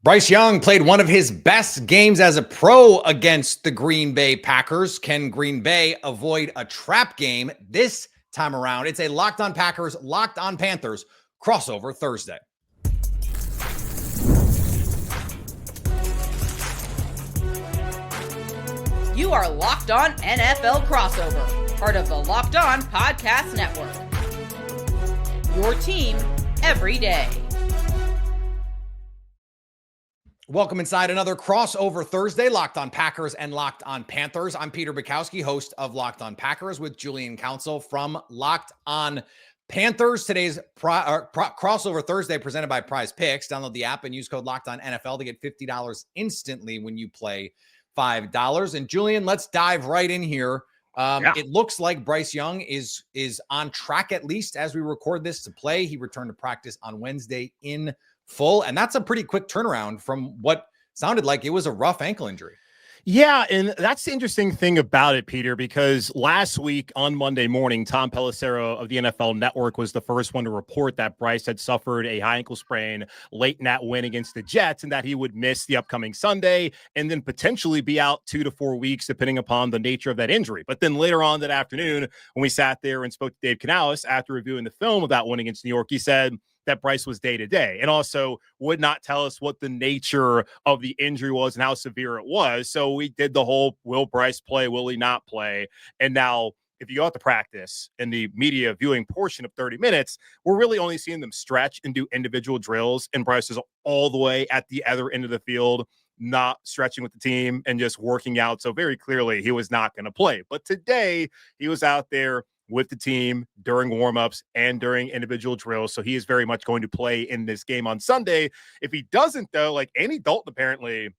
Bryce Young played one of his best games as a pro against the Green Bay Packers. Can Green Bay avoid a trap game this time around? It's a Locked On Packers, Locked On Panthers crossover Thursday. You are Locked On NFL Crossover, part of the Locked On Podcast Network. Your team every day. Welcome inside another crossover Thursday, Locked On Packers and Locked On Panthers. I'm Peter Bukowski, host of Locked On Packers, with Julian Council from Locked On Panthers. Today's crossover Thursday presented by PrizePicks. Download the app and use code Locked On NFL to get $50 instantly when you play $5. And Julian, let's dive right in here. It looks like Bryce Young is on track, at least as we record this, to play. He returned to practice on Wednesday in full, and that's a pretty quick turnaround from what sounded like it was a rough ankle injury. Yeah, and that's the interesting thing about it, Peter, because last week on Monday morning, Tom Pelissero of the NFL Network was the first one to report that Bryce had suffered a high ankle sprain late in that win against the Jets and that he would miss the upcoming Sunday and then potentially be out 2 to 4 weeks, depending upon the nature of that injury. But then later on that afternoon, when we sat there and spoke to Dave Canales after reviewing the film of that win against New York, he said that Bryce was day-to-day and also would not tell us what the nature of the injury was and how severe it was. So we did the whole, will Bryce play, will he not play? And now if you go out to practice in the media viewing portion of 30 minutes, we're really only seeing them stretch and do individual drills. And Bryce is all the way at the other end of the field, not stretching with the team and just working out. So very clearly he was not going to play. But today he was out there with the team during warmups and during individual drills. So he is very much going to play in this game on Sunday. If he doesn't, though, like Andy Dalton, apparently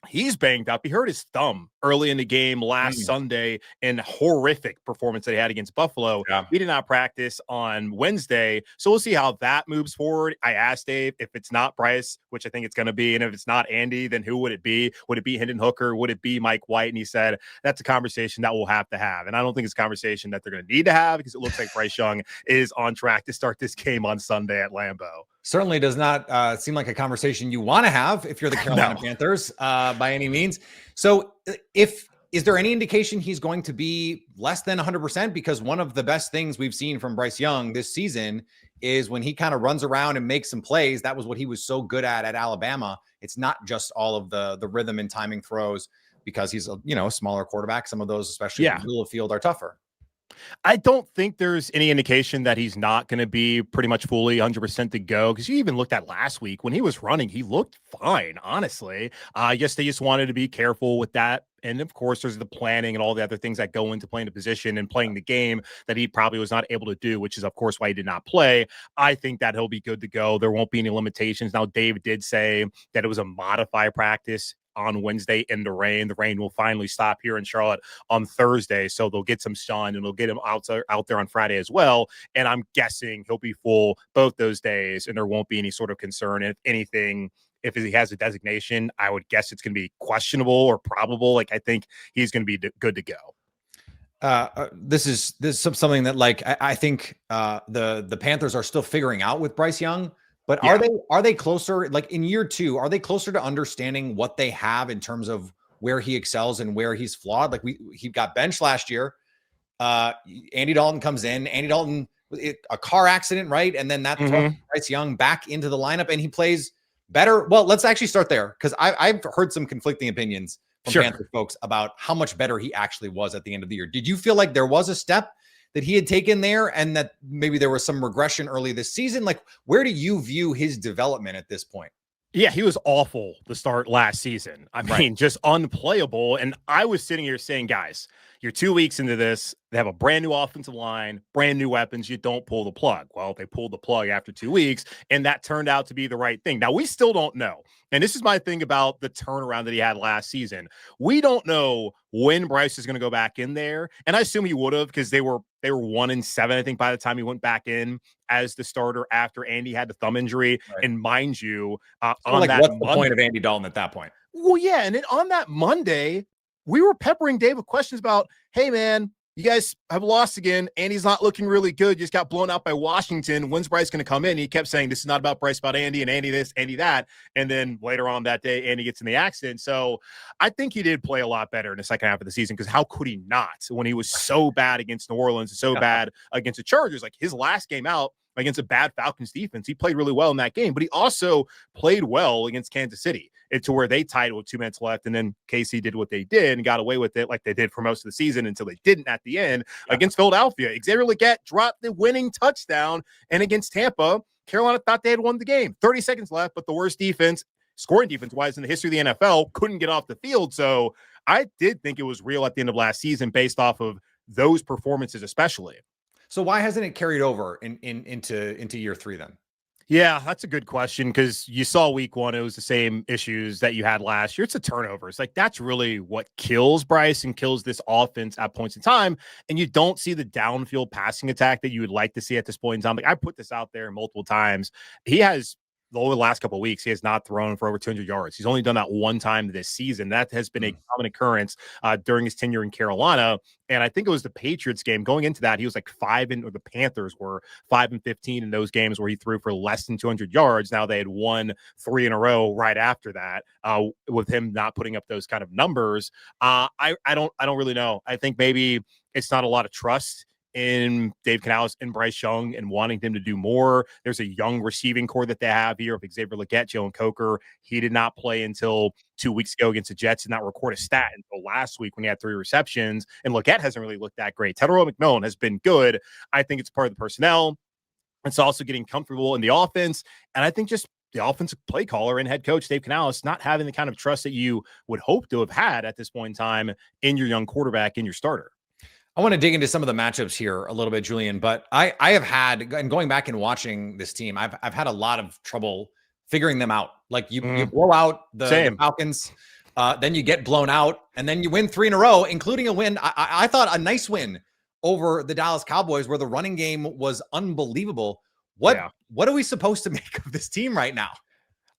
he's banged up. He hurt his thumb early in the game last Sunday in horrific performance that he had against Buffalo. He did not practice on Wednesday. So we'll see how that moves forward. I asked Dave if it's not Bryce, which I think it's going to be, and if it's not Andy, then who would it be? Would it be Hendon Hooker? Would it be Mike White? And he said, that's a conversation that we'll have to have. And I don't think it's a conversation that they're going to need to have because it looks like Bryce Young is on track to start this game on Sunday at Lambeau. Certainly does not seem like a conversation you want to have if you're the Carolina Panthers by any means. So is there any indication he's going to be less than 100%? Because one of the best things we've seen from Bryce Young this season is when he kind of runs around and makes some plays. That was what he was so good at Alabama. It's not just all of the rhythm and timing throws, because he's a smaller quarterback. Some of those, especially in the middle of the field, are tougher. I don't think there's any indication that he's not going to be pretty much fully 100% to go, because you even looked at last week when he was running, he looked fine, honestly. I guess they just wanted to be careful with that. And of course, there's the planning and all the other things that go into playing the position and playing the game that he probably was not able to do, which is, of course, why he did not play. I think that he'll be good to go. There won't be any limitations. Now, Dave did say that it was a modified practice on Wednesday in the rain. The rain will finally stop here in Charlotte on Thursday, so they'll get some sun and they'll get him out there on Friday as well. And I'm guessing he'll be full both those days, and there won't be any sort of concern. And if anything, if he has a designation, I would guess it's going to be questionable or probable. Like, I think he's going to be good to go. This is something that, like, I think the Panthers are still figuring out with Bryce Young. But are they closer, like in year 2, are they closer to understanding what they have in terms of where he excels and where he's flawed? Like he got benched last year. Andy Dalton comes in. Andy Dalton, a car accident, right? And then that throws Bryce Young back into the lineup, and he plays better. Well, let's actually start there, because I've heard some conflicting opinions from Panther folks about how much better he actually was at the end of the year. Did you feel like there was a step that he had taken there, and that maybe there was some regression early this season? Like, where do you view his development at this point? Yeah, he was awful to start last season. I mean, just unplayable. And I was sitting here saying, guys, you're 2 weeks into this. They have a brand new offensive line, brand new weapons. You don't pull the plug. Well, they pulled the plug after 2 weeks, and that turned out to be the right thing. Now, we still don't know. And this is my thing about the turnaround that he had last season. We don't know when Bryce is going to go back in there. And I assume he would have, because they were 1-7, I think, by the time he went back in as the starter after Andy had the thumb injury. Right. And mind you, what's the point of Andy Dalton at that point? Well, yeah. And then on that Monday, we were peppering Dave with questions about, hey, man, you guys have lost again. Andy's not looking really good. Just got blown out by Washington. When's Bryce going to come in? He kept saying, this is not about Bryce, about Andy, and Andy this, Andy that. And then later on that day, Andy gets in the accident. So I think he did play a lot better in the second half of the season, because how could he not when he was so bad against New Orleans and so bad against the Chargers? Like his last game out against a bad Falcons defense, he played really well in that game, but he also played well against Kansas City to where they tied with 2 minutes left. And then KC did what they did and got away with it like they did for most of the season until they didn't at the end against Philadelphia. Xavier Legette dropped the winning touchdown. And against Tampa, Carolina thought they had won the game. 30 seconds left, but the worst defense, scoring defense-wise in the history of the NFL, couldn't get off the field. So I did think it was real at the end of last season based off of those performances especially. So why hasn't it carried over into year 3 then? Yeah, that's a good question, because you saw week 1, it was the same issues that you had last year. It's the turnovers. Like that's really what kills Bryce and kills this offense at points in time. And you don't see the downfield passing attack that you would like to see at this point in time. Like I put this out there multiple times. He has over the last couple of weeks, he has not thrown for over 200 yards. He's only done that one time this season. That has been a common occurrence during his tenure in Carolina. And I think it was the Patriots game. Going into that, he was like or the Panthers were 5-15 in those games where he threw for less than 200 yards. Now they had won 3 in a row right after that, with him not putting up those kind of numbers. I don't really know. I think maybe it's not a lot of trust in Dave Canales and Bryce Young and wanting them to do more. There's a young receiving core that they have here with Xavier Legette, Jalen Coker. He did not play until 2 weeks ago against the Jets and not record a stat until last week when he had 3 receptions. And Legette hasn't really looked that great. Tedero McMillan has been good. I think it's part of the personnel. It's also getting comfortable in the offense. And I think just the offensive play caller and head coach, Dave Canales, not having the kind of trust that you would hope to have had at this point in time in your young quarterback, in your starter. I want to dig into some of the matchups here a little bit, Julian, but I have had, and going back and watching this team, I've had a lot of trouble figuring them out. Like you blow out the Falcons, then you get blown out, and then you win 3 in a row, including a win. I thought a nice win over the Dallas Cowboys, where the running game was unbelievable. What are we supposed to make of this team right now?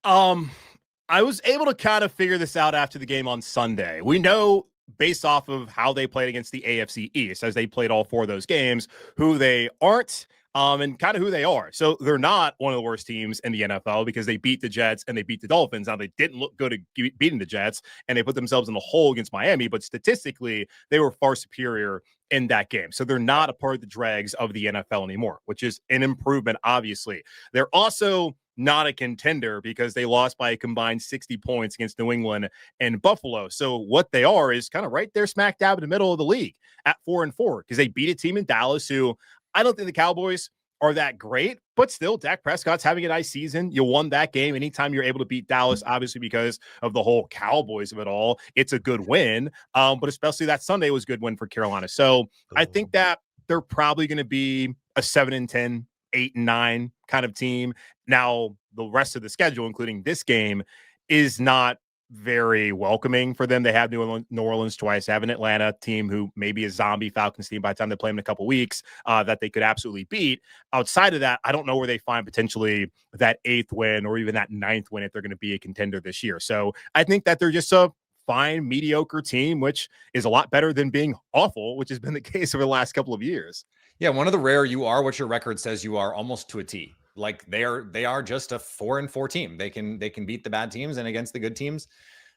I was able to kind of figure this out after the game on Sunday. We know, based off of how they played against the AFC East, as they played all 4 of those games, who they aren't, and kind of who they are. So they're not one of the worst teams in the NFL, because they beat the Jets and they beat the Dolphins. Now, they didn't look good at beating the Jets, and they put themselves in the hole against Miami, but statistically, they were far superior in that game. So they're not a part of the dregs of the NFL anymore, which is an improvement, obviously. They're also not a contender, because they lost by a combined 60 points against New England and Buffalo. So what they are is kind of right there smack dab in the middle of the league at 4-4, because they beat a team in Dallas who, I don't think the Cowboys are that great, but still Dak Prescott's having a nice season. You won that game. Anytime you're able to beat Dallas, obviously because of the whole Cowboys of it all, it's a good win. But especially that Sunday was a good win for Carolina. So I think that they're probably going to be a 7-10, 8-9 kind of team. Now, the rest of the schedule, including this game, is not very welcoming for them. They have New Orleans twice. They have an Atlanta team who may be a zombie Falcons team by the time they play them in a couple weeks, that they could absolutely beat. Outside of that, I don't know where they find potentially that 8th win or even that 9th win if they're going to be a contender this year. So I think that they're just a fine, mediocre team, which is a lot better than being awful, which has been the case over the last couple of years. Yeah, one of the rare you are what your record says you are, almost to a T. Like they are just a 4-4 team. They can beat the bad teams, and against the good teams,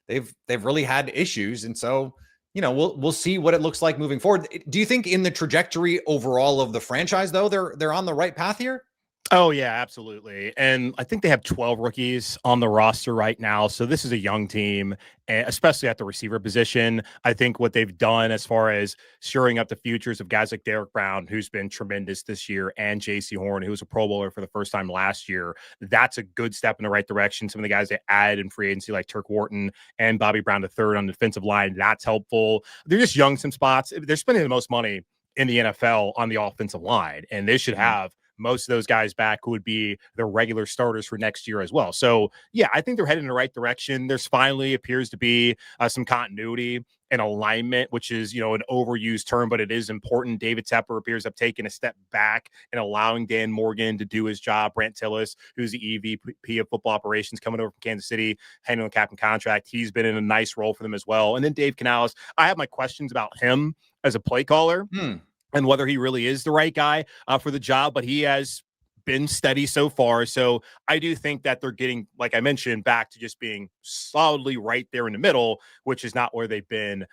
they've really had issues. And so, we'll see what it looks like moving forward. Do you think in the trajectory overall of the franchise, though, they're on the right path here? Oh, yeah, absolutely. And I think they have 12 rookies on the roster right now. So this is a young team, especially at the receiver position. I think what they've done as far as shoring up the futures of guys like Derek Brown, who's been tremendous this year, and J.C. Horn, who was a Pro Bowler for the first time last year, that's a good step in the right direction. Some of the guys they added in free agency, like Turk Wharton and Bobby Brown III on the defensive line, that's helpful. They're just young some spots. They're spending the most money in the NFL on the offensive line, and they should have most of those guys back who would be their regular starters for next year as well. So, yeah, I think they're heading in the right direction. There's finally appears to be some continuity and alignment, which is, an overused term, but it is important. David Tepper appears to have taken a step back and allowing Dan Morgan to do his job. Brent Tillis, who's the EVP of football operations coming over from Kansas City, handling the captain contract. He's been in a nice role for them as well. And then Dave Canales, I have my questions about him as a play caller Hmm. and whether he really is the right guy for the job, but he has been steady so far. So I do think that they're getting, like I mentioned, back to just being solidly right there in the middle, which is not where they've been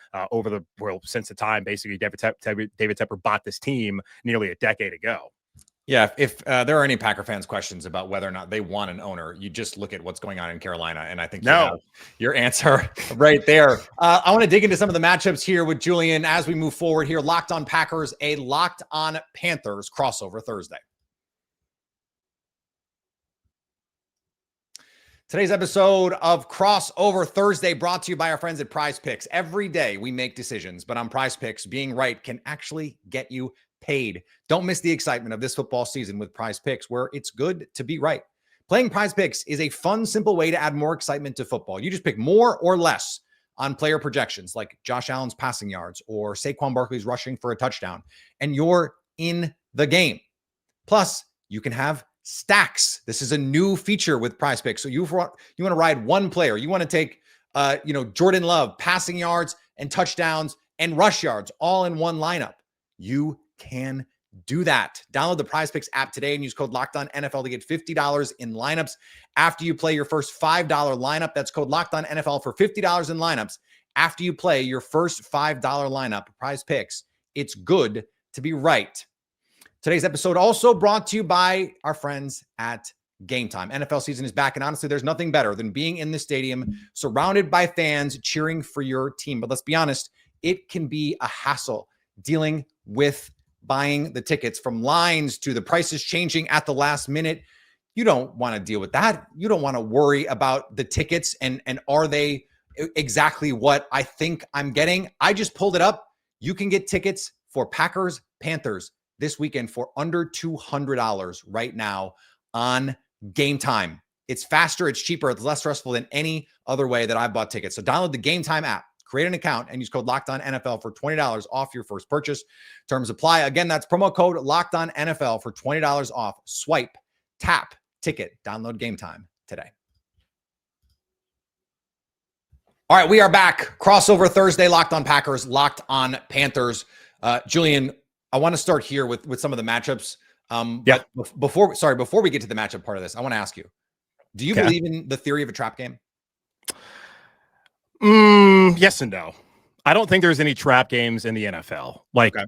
since the time basically David Tepper bought this team nearly a decade ago. Yeah, if there are any Packer fans' questions about whether or not they want an owner, you just look at what's going on in Carolina, and I think you have your answer right there. I want to dig into some of the matchups here with Julian as we move forward here. Locked on Packers, a Locked on Panthers crossover Thursday. Today's episode of Crossover Thursday brought to you by our friends at PrizePicks. Every day we make decisions, but on PrizePicks, being right can actually get you paid. Don't miss the excitement of this football season with PrizePicks, where it's good to be right. Playing PrizePicks is a fun, simple way to add more excitement to football. You just pick more or less on player projections like Josh Allen's passing yards or Saquon Barkley's rushing for a touchdown, and you're in the game. Plus, you can have stacks. This is a new feature with PrizePicks. So you want to ride one player. You want to take Jordan Love, passing yards and touchdowns and rush yards all in one lineup. You can do that. Download the PrizePicks app today and use code LOCKEDONNFL to get $50 in lineups after you play your first $5 lineup. That's code LOCKEDONNFL for $50 in lineups after you play your first $5 lineup. PrizePicks. It's good to be right. Today's episode also brought to you by our friends at Gametime. NFL season is back, and honestly, there's nothing better than being in the stadium surrounded by fans cheering for your team. But let's be honest, it can be a hassle dealing with buying the tickets, from lines to the prices changing at the last minute. You don't want to deal with that. You don't want to worry about the tickets and are they exactly what I think I'm getting. I just pulled it up. You can get tickets for Packers Panthers this weekend for under $200 right now on Gametime. It's faster, it's cheaper, it's less stressful than any other way that I've bought tickets. So download the Gametime app, create an account, and use code LOCKEDONNFL for $20 off your first purchase. Terms apply. Again, that's promo code LOCKEDONNFL for $20 off. Swipe, tap, ticket. Download Gametime today. All right, we are back. Crossover Thursday, Locked on Packers, Locked on Panthers. Julian, I want to start here with some of the matchups. But before we get to the matchup part of this, I want to ask you, do you believe in the theory of a trap game? Yes and no. I don't think there's any trap games in the NFL.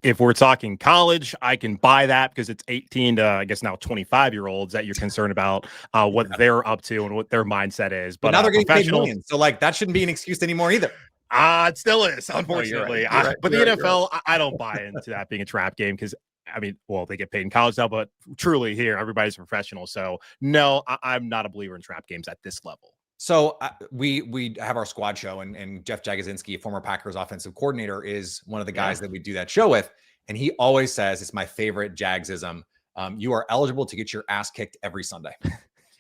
If we're talking college, I can buy that because it's 18 to, I guess now 25-year-olds that you're concerned about what they're up to and what their mindset is. But now they're getting paid millions. So that shouldn't be an excuse anymore either. It still is, unfortunately. You're right. But the NFL, I don't buy into that being a trap game because, they get paid in college now, but truly here, everybody's a professional. So no, I'm not a believer in trap games at this level. So we have our squad show, and Jeff Jagosinski, former Packers offensive coordinator, is one of the guys that we do that show with. And he always says, it's my favorite Jagsism, you are eligible to get your ass kicked every Sunday.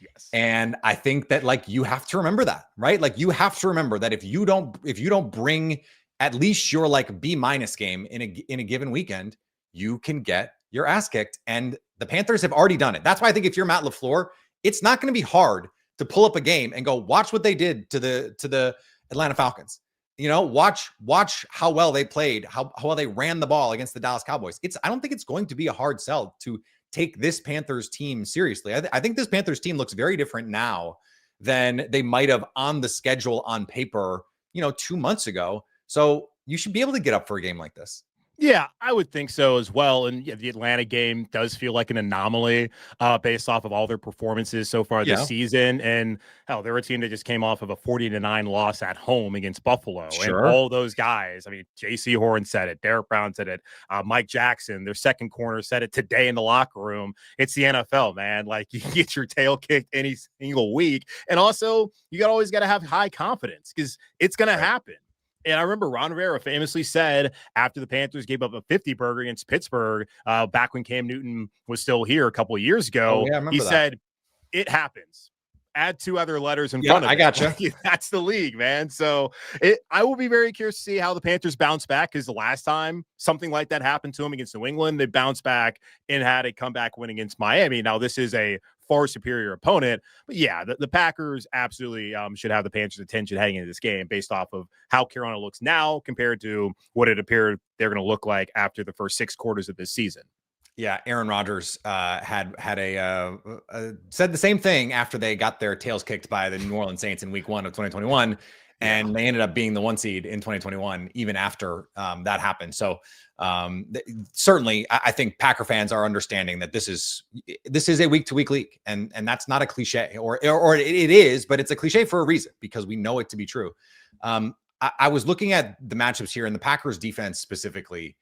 Yes. And I think that you have to remember that, right? You have to remember that if you don't bring at least your B- game in a given weekend, you can get your ass kicked. And the Panthers have already done it. That's why I think if you're Matt LaFleur, it's not going to be hard to pull up a game and go watch what they did to the Atlanta Falcons. Watch how well they played, how well they ran the ball against the Dallas Cowboys. I don't think it's going to be a hard sell to take this Panthers team seriously. I think this Panthers team looks very different now than they might have on the schedule on paper, 2 months ago. So you should be able to get up for a game like this. Yeah, I would think so as well. And the Atlanta game does feel like an anomaly based off of all their performances so far this season. And hell, they're a team that just came off of a 40-9 loss at home against Buffalo. Sure. And all those guys, J.C. Horn said it, Derek Brown said it, Mike Jackson, their second corner, said it today in the locker room. It's the NFL, man. You get your tail kicked any single week. And also, you always got to have high confidence because it's going to happen. And I remember Ron Rivera famously said after the Panthers gave up a 50-burger against Pittsburgh, back when Cam Newton was still here a couple of years ago, he said, it happens. Add 2 other letters in front of it. I gotcha. That's the league, man. So I will be very curious to see how the Panthers bounce back because the last time something like that happened to them against New England, they bounced back and had a comeback win against Miami. Now, this is a far superior opponent. But yeah, the Packers absolutely should have the Panthers' attention heading into this game based off of how Carolina looks now compared to what it appeared they're going to look like after the first 6 quarters of this season. Yeah, Aaron Rodgers had said the same thing after they got their tails kicked by the New Orleans Saints in Week 1 of 2021, and they ended up being the 1 seed in 2021 even after that happened. So certainly, I think Packer fans are understanding that this is a week-to-week league, and that's not a cliche, or it is, but it's a cliche for a reason because we know it to be true. I was looking at the matchups here, and the Packers defense specifically.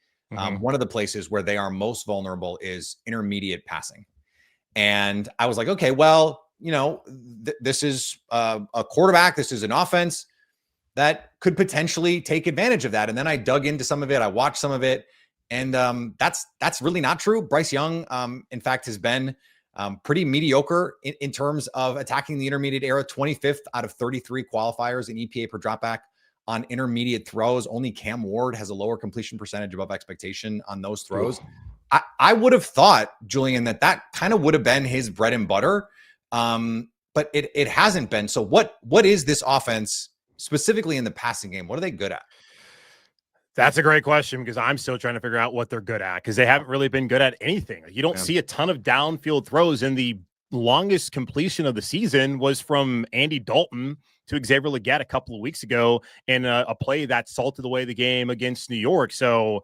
One of the places where they are most vulnerable is intermediate passing. And I was like, okay, well, this is a quarterback. This is an offense that could potentially take advantage of that. And then I dug into some of it. I watched some of it. And that's really not true. Bryce Young, in fact, has been pretty mediocre in terms of attacking the intermediate era, 25th out of 33 qualifiers in EPA per dropback. On intermediate throws, only Cam Ward has a lower completion percentage above expectation on those throws. I would have thought, Julian, that kind of would have been his bread and butter, but it hasn't been. So what is this offense specifically in the passing game? What are they good at? That's a great question because I'm still trying to figure out what they're good at because they haven't really been good at anything. You don't see a ton of downfield throws, and the longest completion of the season was from Andy Dalton to Xavier Legette a couple of weeks ago in a play that salted away the game against New York. So,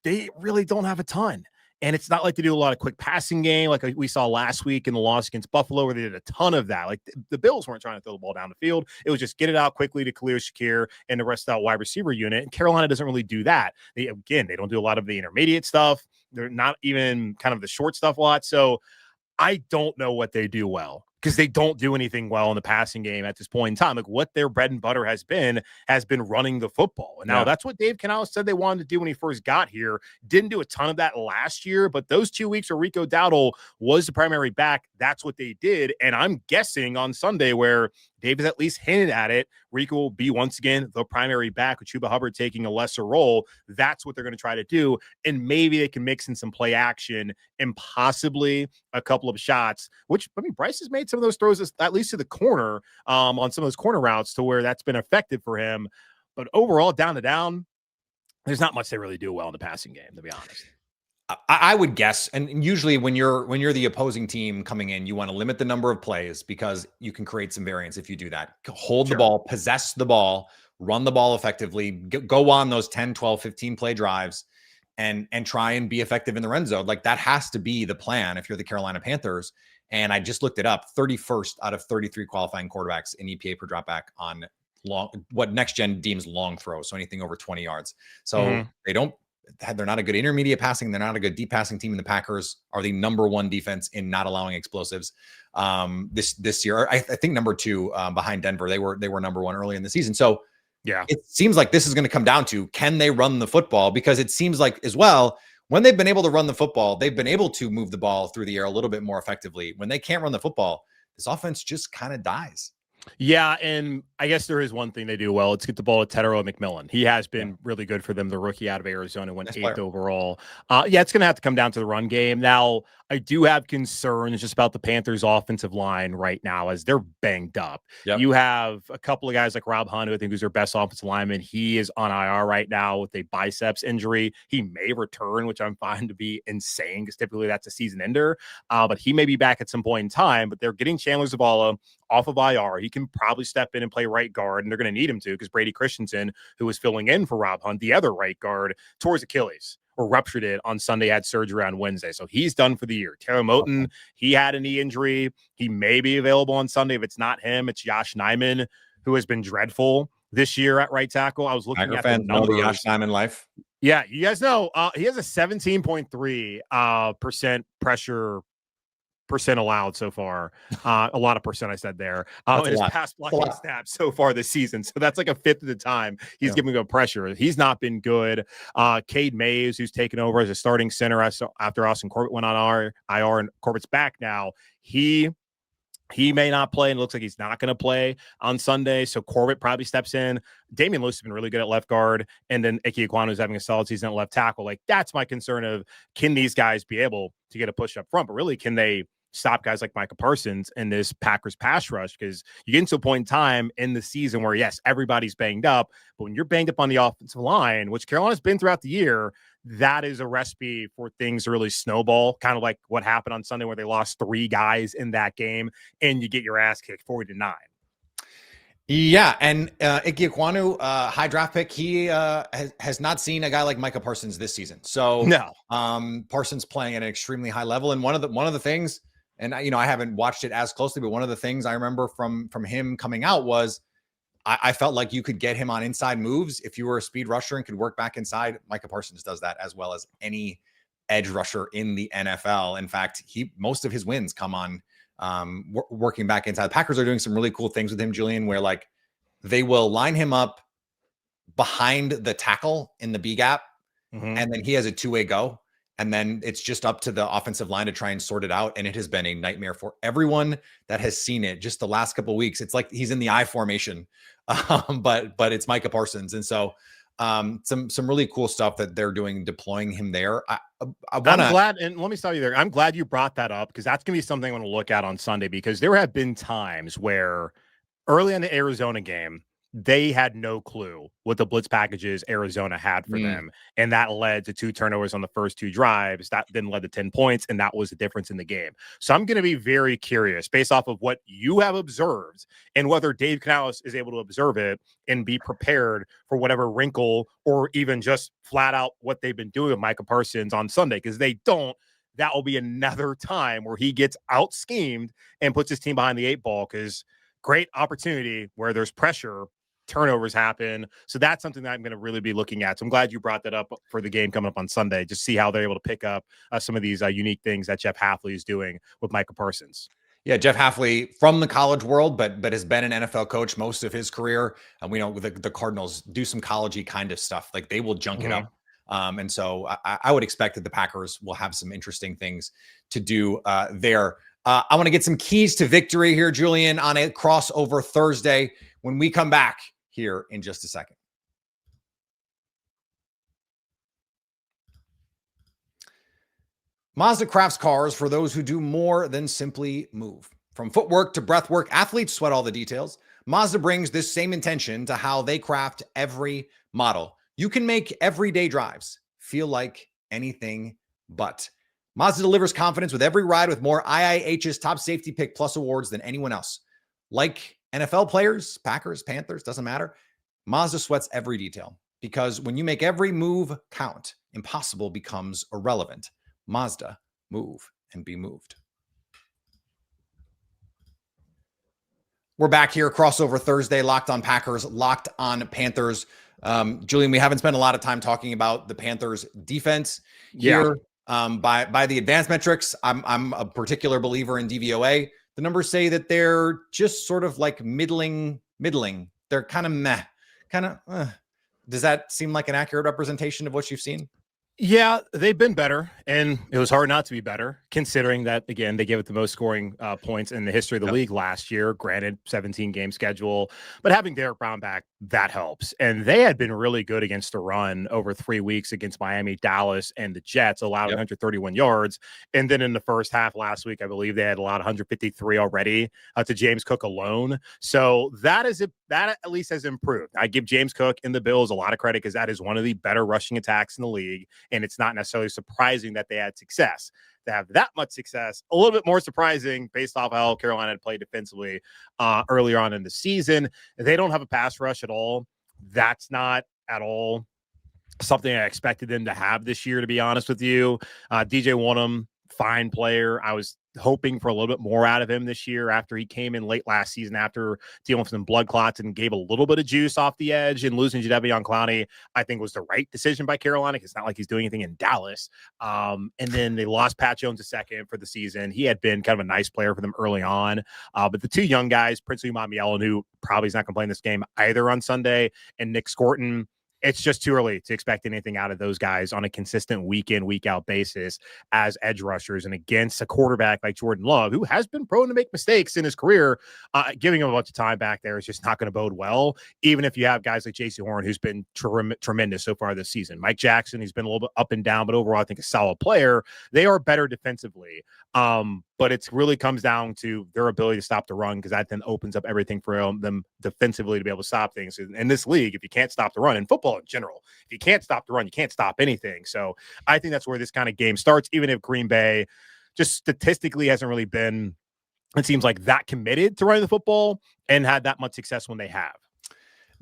they really don't have a ton. And it's not like they do a lot of quick passing game like we saw last week in the loss against Buffalo where they did a ton of that. The Bills weren't trying to throw the ball down the field. It was just get it out quickly to Khalil Shakir and the rest of that wide receiver unit. And Carolina doesn't really do that. They don't do a lot of the intermediate stuff. They're not even kind of the short stuff a lot. So I don't know what they do well because they don't do anything well in the passing game at this point in time. What their bread and butter has been running the football. And now that's what Dave Canales said they wanted to do when he first got here. Didn't do a ton of that last year, but those 2 weeks where Rico Dowdle was the primary back, that's what they did. And I'm guessing on Sunday where Dave has at least hinted at it, Rico will be once again the primary back with Chuba Hubbard taking a lesser role. That's what they're going to try to do. And maybe they can mix in some play action and possibly a couple of shots, which, Bryce has made some of those throws, at least to the corner, on some of those corner routes to where that's been effective for him. But overall, down to down, there's not much they really do well in the passing game, to be honest. I would guess, and usually when you're the opposing team coming in, you want to limit the number of plays because you can create some variance if you do that. Hold the ball, possess the ball, run the ball effectively, go on those 10, 12, 15 play drives and try and be effective in the red zone. That has to be the plan if you're the Carolina Panthers. And I just looked it up, 31st out of 33 qualifying quarterbacks in EPA per dropback on what next gen deems long throws. So anything over 20 yards. So they're not a good intermediate passing. They're not a good deep passing team. And the Packers are the number 1 defense in not allowing explosives this year. I think number 2 behind Denver. They were number 1 early in the season. So it seems like this is going to come down to, can they run the football? Because it seems like as well, when they've been able to run the football, they've been able to move the ball through the air a little bit more effectively. When they can't run the football, this offense just kind of dies. Yeah, and I guess there is one thing they do well. It's get the ball to Tetero McMillan. He has been really good for them, the rookie out of Arizona, went 8th overall. It's going to have to come down to the run game. Now, I do have concerns just about the Panthers' offensive line right now as they're banged up. You have a couple of guys like Rob Hunt, who I think is their best offensive lineman. He is on IR right now with a biceps injury. He may return, which I'm finding to be insane because typically that's a season ender. But he may be back at some point in time. But they're getting Chandler Zavala off of IR. He can probably step in and play right guard, and they're going to need him to because Brady Christensen, who was filling in for Rob Hunt, the other right guard, tore his Achilles or ruptured it on Sunday, had surgery on Wednesday. So he's done for the year. Taylor Moton, he had a knee injury. He may be available on Sunday. If it's not him, it's Josh Nyman, who has been dreadful this year at right tackle. I was looking at the numbers. Know the Josh Nyman life. Yeah, you guys know he has a 17.3% percent allowed so far. A lot of percent I said there. And his pass blocking snaps so far this season. So that's like a fifth of the time he's giving up pressure. He's not been good. Cade Mays, who's taken over as a starting center after Austin Corbett went on IR and Corbett's back now. He may not play, and it looks like he's not going to play on Sunday. So Corbett probably steps in. Damian Lewis has been really good at left guard. And then Ike Ekwonu is having a solid season at left tackle. That's my concern of, can these guys be able to get a push up front? But really, can they stop guys like Micah Parsons in this Packers pass rush, because you get into a point in time in the season where, yes, everybody's banged up, but when you're banged up on the offensive line, which Carolina's been throughout the year, that is a recipe for things to really snowball, kind of like what happened on Sunday where they lost 3 guys in that game and you get your ass kicked 40-9. Yeah, and Ike Ekwonu, high draft pick, he has not seen a guy like Micah Parsons this season. So no, Parsons playing at an extremely high level, and one of the things, and I haven't watched it as closely, but one of the things I remember from him coming out was I felt like you could get him on inside moves if you were a speed rusher and could work back inside. Micah Parsons does that as well as any edge rusher in the NFL. In fact, most of his wins come on working back inside. The Packers are doing some really cool things with him, Julian, where like they will line him up behind the tackle in the B gap, and then he has a 2-way go. And then it's just up to the offensive line to try and sort it out. And it has been a nightmare for everyone that has seen it just the last couple of weeks. It's like he's in the I formation, but it's Micah Parsons. And so some really cool stuff that they're doing, deploying him there. I'm glad, and let me stop you there. I'm glad you brought that up, because that's going to be something I'm going to look at on Sunday, because there have been times where early in the Arizona game, they had no clue what the blitz packages Arizona had for them. And that led to 2 turnovers on the first 2 drives. That then led to 10 points. And that was the difference in the game. So I'm going to be very curious, based off of what you have observed and whether Dave Canales is able to observe it and be prepared for whatever wrinkle or even just flat out what they've been doing with Micah Parsons on Sunday. Because they don't, that will be another time where he gets out schemed and puts his team behind the 8 ball, because great opportunity where there's pressure, turnovers happen. So that's something that I'm going to really be looking at. So I'm glad you brought that up for the game coming up on Sunday, just see how they're able to pick up some of these unique things that Jeff Hafley is doing with Micah Parsons. Yeah, Jeff Hafley from the college world, but has been an NFL coach most of his career. And we know the Cardinals do some college-y kind of stuff. Like they will junk it up. And so I would expect that the Packers will have some interesting things to do there. I want to get some keys to victory here, Julian, on a crossover Thursday when we come back here in just a second. Mazda crafts cars for those who do more than simply move. From footwork to breathwork, athletes sweat all the details. Mazda brings this same intention to how they craft every model. You can make everyday drives feel like anything but. Mazda delivers confidence with every ride, with more IIH's top safety pick plus awards than anyone else. Like NFL players, Packers, Panthers, doesn't matter. Mazda sweats every detail, because when you make every move count, impossible becomes irrelevant. Mazda, move and be moved. We're back here, crossover Thursday, Locked on Packers, Locked on Panthers. Julian, we haven't spent a lot of time talking about the Panthers defense here. By the advanced metrics, I'm a particular believer in DVOA. The numbers say that they're just sort of like middling. They're kind of meh, Does that seem like an accurate representation of what you've seen? Yeah, they've been better, and it was hard not to be better, considering that, again, they gave it the most scoring points in the history of the league last year. Granted, 17-game schedule, but having Derek Brown back, that helps. And they had been really good against the run over 3 weeks against Miami, Dallas, and the Jets, allowing 131 yards. And then in the first half last week, I believe they had allowed 153 already to James Cook alone. So that at least has improved. I give James Cook and the Bills a lot of credit, because that is one of the better rushing attacks in the league. And it's not necessarily surprising that they had success. To have that much success, a little bit more surprising based off how Carolina had played defensively earlier on in the season. They don't have a pass rush at all. That's not at all something I expected them to have this year, to be honest with you. DJ Wonnum, fine player. I was hoping for a little bit more out of him this year after he came in late last season after dealing with some blood clots and gave a little bit of juice off the edge, and losing Jadeveon Clowney, I think, was the right decision by Carolina. It's not like he's doing anything in Dallas. And then they lost Pat Jones a second for the season. He had been kind of a nice player for them early on. But the 2 young guys, Princely Mamiello, who probably is not going to play in this game either on Sunday, and Nick Scorton, it's just too early to expect anything out of those guys on a consistent week in, week out basis as edge rushers. And against a quarterback like Jordan Love, who has been prone to make mistakes in his career, giving him a bunch of time back there is just not going to bode well, even if you have guys like J.C. Horn, who's been tremendous so far this season. Mike Jackson, he's been a little bit up and down, but overall, I think a solid player. They are better defensively. but it really comes down to their ability to stop the run, because that then opens up everything for them defensively to be able to stop things. In this league, if you can't stop the run, in football in general, if you can't stop the run, you can't stop anything. So I think that's where this kind of game starts, even if Green Bay just statistically hasn't really been, it seems like, that committed to running the football and had that much success when they have.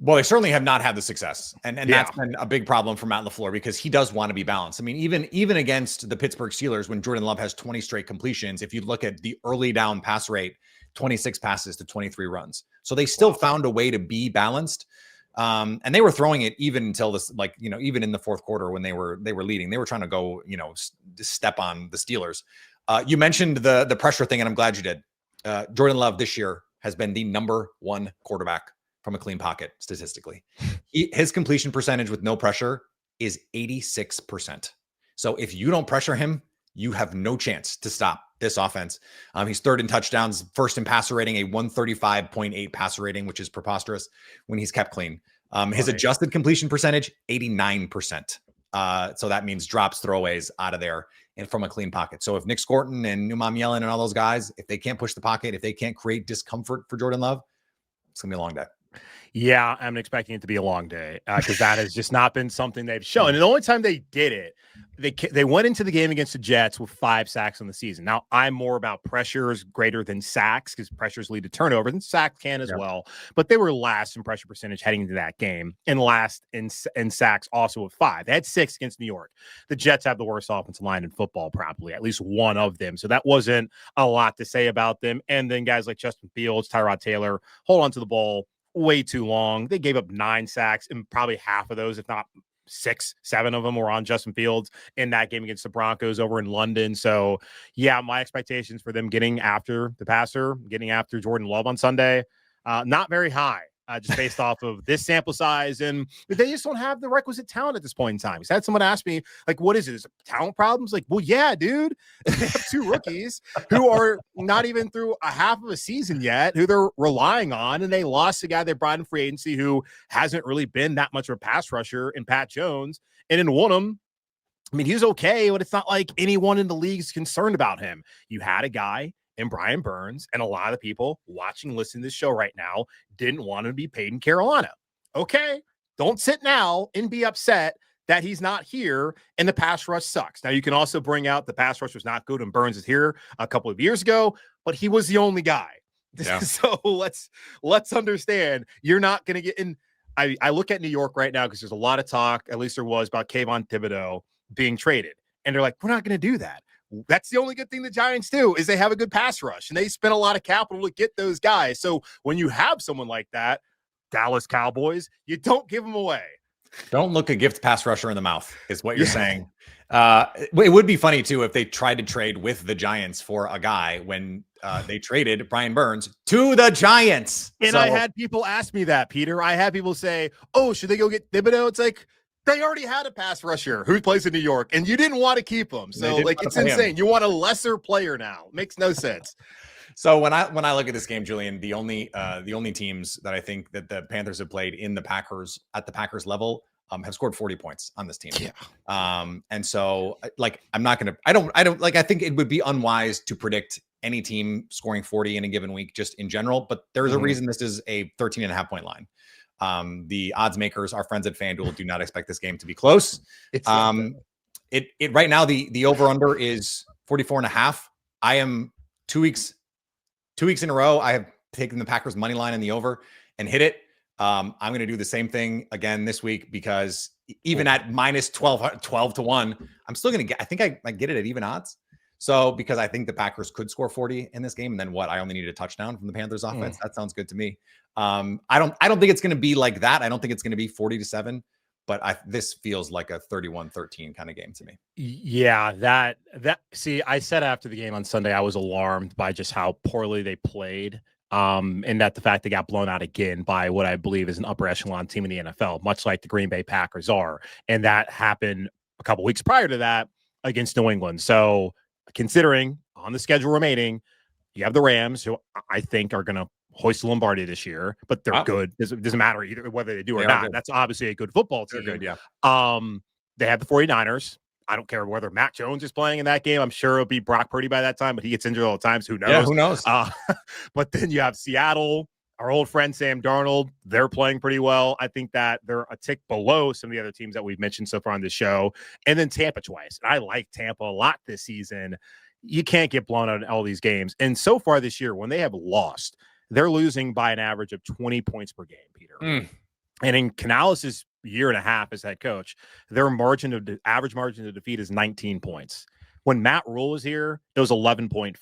Well, they certainly have not had the success. And that's been a big problem for Matt LaFleur, because he does want to be balanced. I mean, even against the Pittsburgh Steelers, when Jordan Love has 20 straight completions, if you look at the early down pass rate, 26 passes to 23 runs. So they still found a way to be balanced. And they were throwing it even until this, like, you know, even in the fourth quarter when they were leading, they were trying to go, you know, step on the Steelers. You mentioned the pressure thing, and I'm glad you did. Jordan Love this year has been the number one quarterback from a clean pocket statistically. His completion percentage with no pressure is 86%. So if you don't pressure him, you have no chance to stop this offense. He's third in touchdowns, first in passer rating, a 135.8 passer rating, which is preposterous when he's kept clean. His adjusted completion percentage, 89%. So that means drops, throwaways out of there and from a clean pocket. So if Nick Scorton and Numan Yellen and all those guys, if they can't push the pocket, if they can't create discomfort for Jordan Love, it's going to be a long day. Yeah, I'm expecting it to be a long day, because that has just not been something they've shown. And the only time they did it, they went into the game against the Jets with 5 sacks on the season. Now, I'm more about pressures greater than sacks, because pressures lead to turnovers, and sacks can as well. But they were last in pressure percentage heading into that game, and last in sacks also with 5. They had 6 against New York. The Jets have the worst offensive line in football, probably, at least one of them. So that wasn't a lot to say about them. And then guys like Justin Fields, Tyrod Taylor, hold on to the ball way too long. They gave up 9 sacks, and probably half of those, if not 6, 7 of them, were on Justin Fields in that game against the Broncos over in London. So yeah, my expectations for them getting after the passer, getting after Jordan Love on Sunday, not very high. Just based off of this sample size, and they just don't have the requisite talent at this point in time. I had someone ask me, like, what is it? Is it talent problems? Like, well, yeah, dude. They have 2 rookies who are not even through a half of a season yet, who they're relying on, and they lost a guy they brought in free agency who hasn't really been that much of a pass rusher in Pat Jones, and in Wonham, I mean, he's okay, but it's not like anyone in the league is concerned about him. You had a guy and Brian Burns, and a lot of people watching and listening to this show right now didn't want to be paid in Carolina. Okay, don't sit now and be upset that he's not here and the pass rush sucks. Now, you can also bring out the pass rush was not good and Burns is here a couple of years ago, but he was the only guy. Yeah. So let's understand, you're not going to get in. I look at New York right now because there's a lot of talk, at least there was, about Kayvon Thibodeau being traded. And they're like, we're not going to do that. That's the only good thing the Giants do, is they have a good pass rush, and they spend a lot of capital to get those guys. So when you have someone like that, Dallas Cowboys, you don't give them away. Don't look a gift pass rusher in the mouth is what you're saying. It would be funny too if they tried to trade with the Giants for a guy when they traded Brian Burns to the Giants. And I had people ask me that, Peter. I had people say, oh, should they go get Thibodeau? It's like, they already had a pass rusher who plays in New York, and you didn't want to keep him. So, like, it's insane. You want a lesser player now. Makes no sense. So when I look at this game, Julian, the only teams that I think that the Panthers have played in the Packers at the Packers level have scored 40 points on this team. Yeah. And so, like, I think it would be unwise to predict any team scoring 40 in a given week just in general, but there's a reason this is a 13.5 point line. The odds makers, our friends at FanDuel, do not expect this game to be close. It right now, the over under is 44.5. I am 2 weeks in a row. I have taken the Packers money line in the over and hit it. I'm going to do the same thing again this week, because even at minus 12 to 1, I'm still going to get, I think I get it at even odds. So, because I think the Packers could score 40 in this game, and then what? I only need a touchdown from the Panthers offense. That sounds good to me. I don't think it's going to be like that. I don't think it's going to be 40-7, but this feels like a 31-13 kind of game to me. Yeah, see, I said after the game on Sunday, I was alarmed by just how poorly they played. And that the fact they got blown out again by what I believe is an upper echelon team in the NFL, much like the Green Bay Packers are. And that happened a couple weeks prior to that against New England. So, considering on the schedule remaining, you have the Rams, who I think are going to hoist the Lombardi this year, but they're good. It doesn't matter either whether they do or not. That's obviously a good football team. They're good, yeah. They have the 49ers, I don't care whether Mac Jones is playing in that game. I'm sure it'll be Brock Purdy by that time, but he gets injured all the time. So who knows? Yeah, who knows? But then you have Seattle, our old friend Sam Darnold. They're playing pretty well. I think that they're a tick below some of the other teams that we've mentioned so far on this show. And then Tampa twice. And I like Tampa a lot this season. You can't get blown out in all these games. And so far this year, when they have lost, they're losing by an average of 20 points per game, Peter. And in Canales' year and a half as head coach, their average margin of defeat is 19 points. When Matt Rule was here, it was 11.4.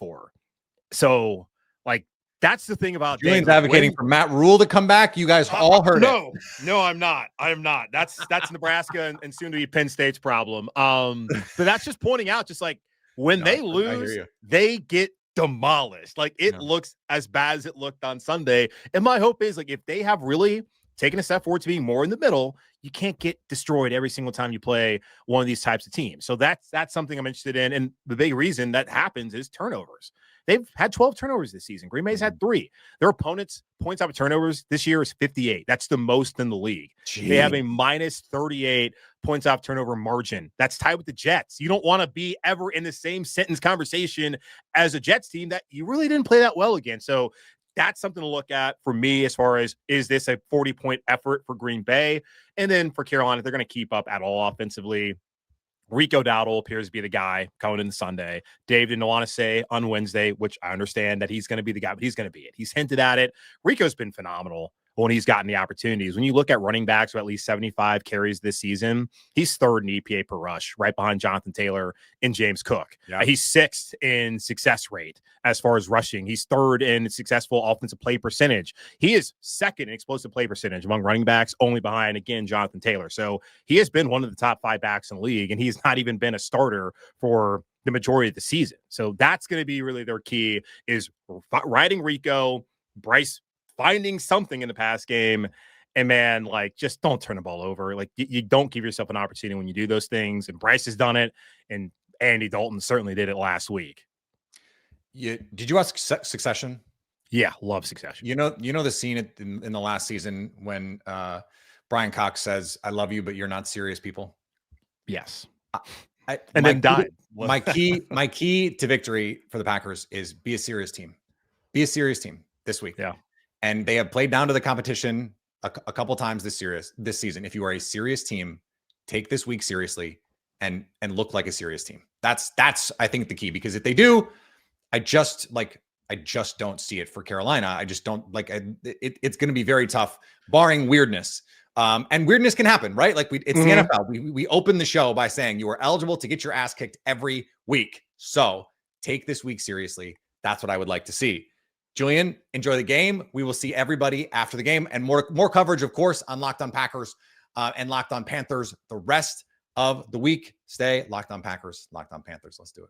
So, like, that's the thing about Julian's advocating for Matt Rule to come back. You guys all heard it. No, I'm not. I'm not. That's Nebraska and soon to be Penn State's problem. But that's just pointing out, just like when they lose, they get demolished. Like it looks as bad as it looked on Sunday. And my hope is, like, if they have really taken a step forward to being more in the middle, you can't get destroyed every single time you play one of these types of teams. So that's something I'm interested in. And the big reason that happens is turnovers. They've had 12 turnovers this season. Green Bay's had 3. Their opponents' points out of turnovers this year is 58. That's the most in the league. Jeez. They have a minus 38 points off turnover margin. That's tied with the Jets. You don't want to be ever in the same sentence conversation as a Jets team that you really didn't play that well against. So that's something to look at for me as far as, is this a 40-point effort for Green Bay? And then for Carolina, they're going to keep up at all offensively. Rico Dowdle appears to be the guy coming into Sunday. Dave didn't want to say on Wednesday, which I understand that he's going to be the guy, but he's going to be it. He's hinted at it. Rico's been phenomenal when he's gotten the opportunities. When you look at running backs with at least 75 carries this season, he's 3rd in EPA per rush, right behind Jonathan Taylor and James Cook. Yeah. He's 6th in success rate as far as rushing. He's 3rd in successful offensive play percentage. He is 2nd in explosive play percentage among running backs, only behind, again, Jonathan Taylor. So he has been one of the top 5 backs in the league, and he's not even been a starter for the majority of the season. So that's going to be really their key, is riding Rico, Bryce finding something in the pass game, and man, like, just don't turn the ball over. Like, you don't give yourself an opportunity when you do those things. And Bryce has done it, and Andy Dalton certainly did it last week. Did you watch Succession? Yeah, love Succession. You know the scene in the last season when Brian Cox says, "I love you, but you're not serious people." Yes, and then died. My key to victory for the Packers is be a serious team. Be a serious team this week. Yeah. And they have played down to the competition a couple times this season. If you are a serious team, take this week seriously and look like a serious team. That's I think the key, because if they do, I just don't see it for Carolina. I just don't it's going to be very tough, barring weirdness. And weirdness can happen, right? Like it's the NFL. We opened the show by saying you are eligible to get your ass kicked every week. So take this week seriously. That's what I would like to see. Julian, enjoy the game. We will see everybody after the game, and more coverage, of course, on Locked On Packers and Locked On Panthers the rest of the week. Stay Locked On Packers, Locked On Panthers. Let's do it.